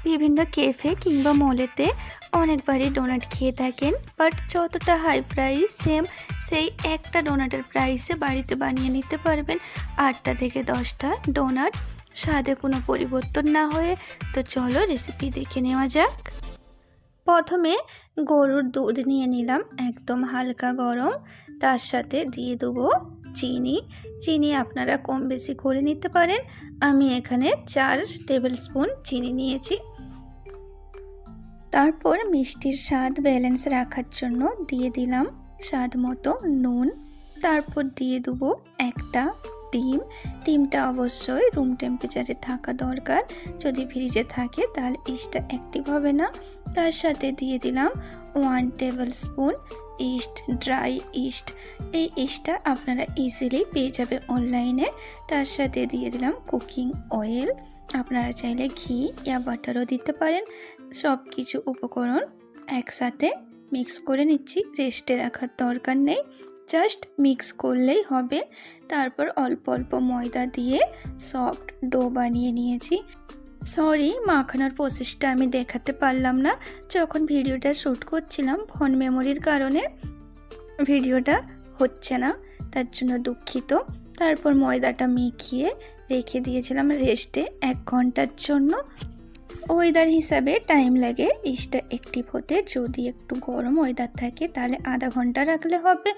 বিভিন্ন ক্যাফে কিংবা মলেতে অনেকবারই ডোনাট খেয়ে থাকেন, বাট যতটা হাই প্রাইস সেম সেই একটা ডোনাটের প্রাইসে বাড়িতে বানিয়ে নিতে পারবেন 8টা থেকে 10টা ডোনাট, স্বাদে কোনো পরিবর্তন না হয়ে। তো চলো রেসিপি দেখে নেওয়া যাক। প্রথমে গরুর দুধ নিয়ে নিলাম একদম হালকা গরম, তার সাথে দিয়ে দেবো চিনি আপনারা কম বেশি করে নিতে পারেন। আমি এখানে 4 টেবিল স্পুন চিনি নিয়েছি। তারপর মিষ্টির স্বাদ ব্যালেন্স রাখার জন্য দিয়ে দিলাম স্বাদ মতো নুন। তারপর দিয়ে দেবো একটা ডিমটা অবশ্যই রুম টেম্পারেচারে থাকা দরকার, যদি ফ্রিজে থাকে তাহলে ইস্টটা অ্যাক্টিভ হবে না। তার সাথে দিয়ে দিলাম 1 table spoon east, dry east. এই ইস্টটা আপনারা ইজিলি পেয়ে যাবে অনলাইনে। তার সাথে দিয়ে দিলাম কুকিং অয়েল, আপনারা চাইলে ঘি বা বাটারও দিতে পারেন। সব কিছু উপকরণ একসাথে মিক্স করে নিচ্ছি, রেস্টে রাখার দরকার নেই, জাস্ট মিক্স করলেই হবে। তারপর অল্প অল্প ময়দা দিয়ে সফট ডো বানিয়ে নিয়েছি। সরি, মাখানোর প্রসেসটা আমি দেখাতে পারলাম না, যখন ভিডিওটা শ্যুট করছিলাম ফোন মেমোরির কারণে ভিডিওটা হচ্ছে না, তার জন্য দুঃখিত। তারপর ময়দাটা মিখিয়ে রেখে দিয়েছিলাম রেস্টে 1 ঘন্টার জন্য। ওয়েদার হিসাবে টাইম লাগে ইস্টটা অ্যাক্টিভ হতে। যদি একটু গরম ওয়েদার থাকে তাহলে আধা ঘন্টা রাখলে হবে,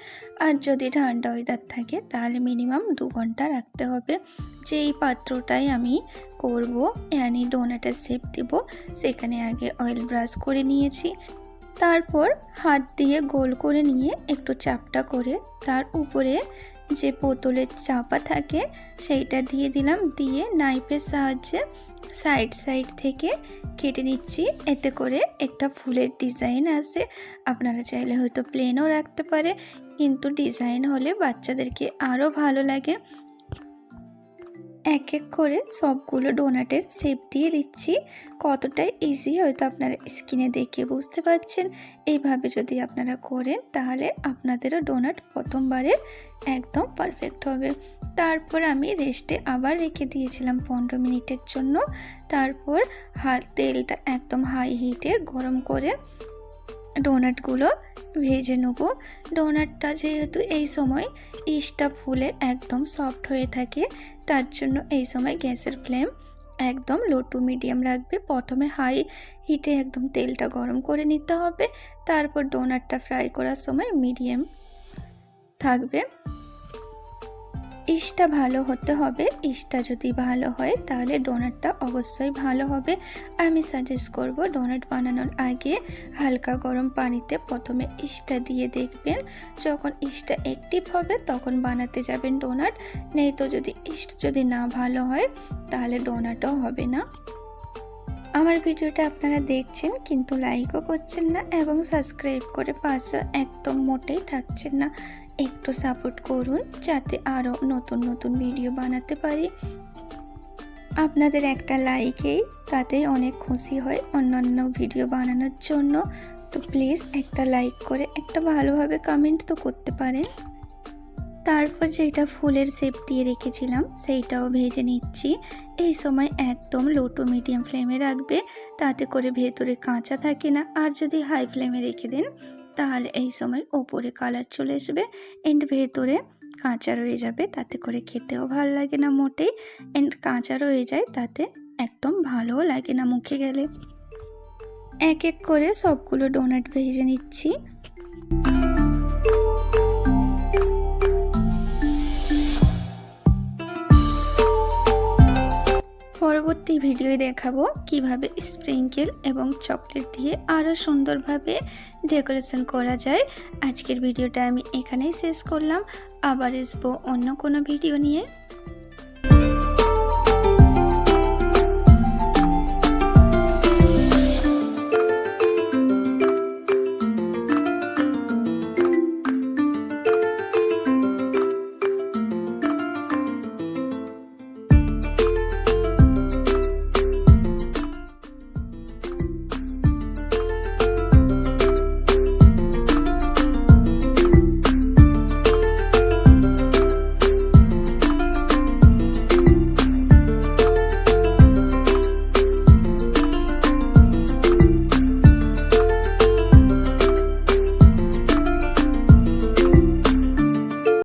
আর যদি ঠান্ডা ওয়েদার থাকে তাহলে মিনিমাম 2 ঘন্টা রাখতে হবে। যেই পাত্রটাই আমি করব ইয়ানি ডোনাটের শেপ দেব, সেখানে আগে অয়েল ব্রাশ করে নিয়েছি। তারপর হাত দিয়ে গোল করে নিয়ে একটু চাপটা করে তার উপরে যে বোতলের চাপা থাকে সেইটা দিয়ে দিলাম, দিয়ে নাইফের সাহায্যে সাইড থেকে কেটে নিচ্ছি। এতে করে একটা ফুলের ডিজাইন আসে। আপনারা চাইলে হয়তো প্লেনও রাখতে পারে, কিন্তু ডিজাইন হলে বাচ্চাদেরকে আরও ভালো লাগে। এক এক করে সবগুলো ডোনাটের শেপ দিয়ে দিচ্ছি। কতটাই ইজি হয়তো আপনারা স্ক্রিনে দেখে বুঝতে পারছেন। এইভাবে যদি আপনারা করেন তাহলে আপনাদেরও ডোনাট প্রথমবারে একদম পারফেক্ট হবে। তারপর আমি রেস্টে আবার রেখে দিয়েছিলাম 15 মিনিটের জন্য। তারপর তেলটা একদম হাই হিটে গরম করে ডোনাটগুলো ভেজে নেব। ডোনাটটা যেহেতু এই সময় ইস্টটা ফুলে একদম সফট হয়ে থাকে, তার জন্য এই সময় গ্যাসের ফ্লেম একদম লো টু মিডিয়াম রাখবে। প্রথমে হাই হিটে একদম তেলটা গরম করে নিতে হবে, তারপর ডোনাটটা ফ্রাই করার সময় মিডিয়াম থাকবে। ইস্টটা ভালো হতে হবে, ইস্টটা যদি ভালো হয় তাহলে ডোনাটটা অবশ্যই ভালো হবে। আমি সাজেস্ট করব ডোনাট বানানোর আগে হালকা গরম পানিতে প্রথমে ইস্টটা দিয়ে দেখবেন। যখন ইস্টটা অ্যাক্টিভ হবে তখন বানাতে যাবেন ডোনাট, নেই তো ইস্ট যদি না ভালো হয় তাহলে ডোনাটও হবে না। আমার ভিডিওটা আপনারা দেখছেন কিন্তু লাইকও করছেন না এবং সাবস্ক্রাইব করে পাশে একদম মোটেই থাকছেন না। একটু সাপোর্ট করুন যাতে আরও নতুন নতুন ভিডিও বানাতে পারি। আপনাদের একটা লাইকেই তাতেই অনেক খুশি হয় অন্যান্য ভিডিও বানানোর জন্য। তো প্লিজ একটা লাইক করে একটা ভালোভাবে কমেন্ট তো করতে পারেন। তারপর যেটা ফুলের শেপ দিয়ে রেখেছিলাম সেইটাও ভেজে নিচ্ছি। এই সময় একদম লো টু মিডিয়াম ফ্লেমে রাখবে, তাতে করে ভেতরে কাঁচা থাকে না। আর যদি হাই ফ্লেমে রেখে দেন তাহলে এই সময় ওপরে কালার চলে আসবে এন্ড ভেতরে কাঁচা রয়ে যাবে, তাতে করে খেতেও ভালো লাগে না মোটেই। এন্ড কাঁচা রয়ে যায় তাতে একদম ভালোও লাগে না মুখে গেলে। এক এক করে সবগুলো ডোনাট ভেজে নিচ্ছি। পরবর্তী ভিডিওয়ে দেখাবো কিভাবে স্প্রিঙ্কেল এবং চকলেট দিয়ে আরও সুন্দরভাবে ডেকোরেশন করা যায়। আজকের ভিডিওটা আমি এখানেই শেষ করলাম, আবার আসবো অন্য কোনো ভিডিও নিয়ে।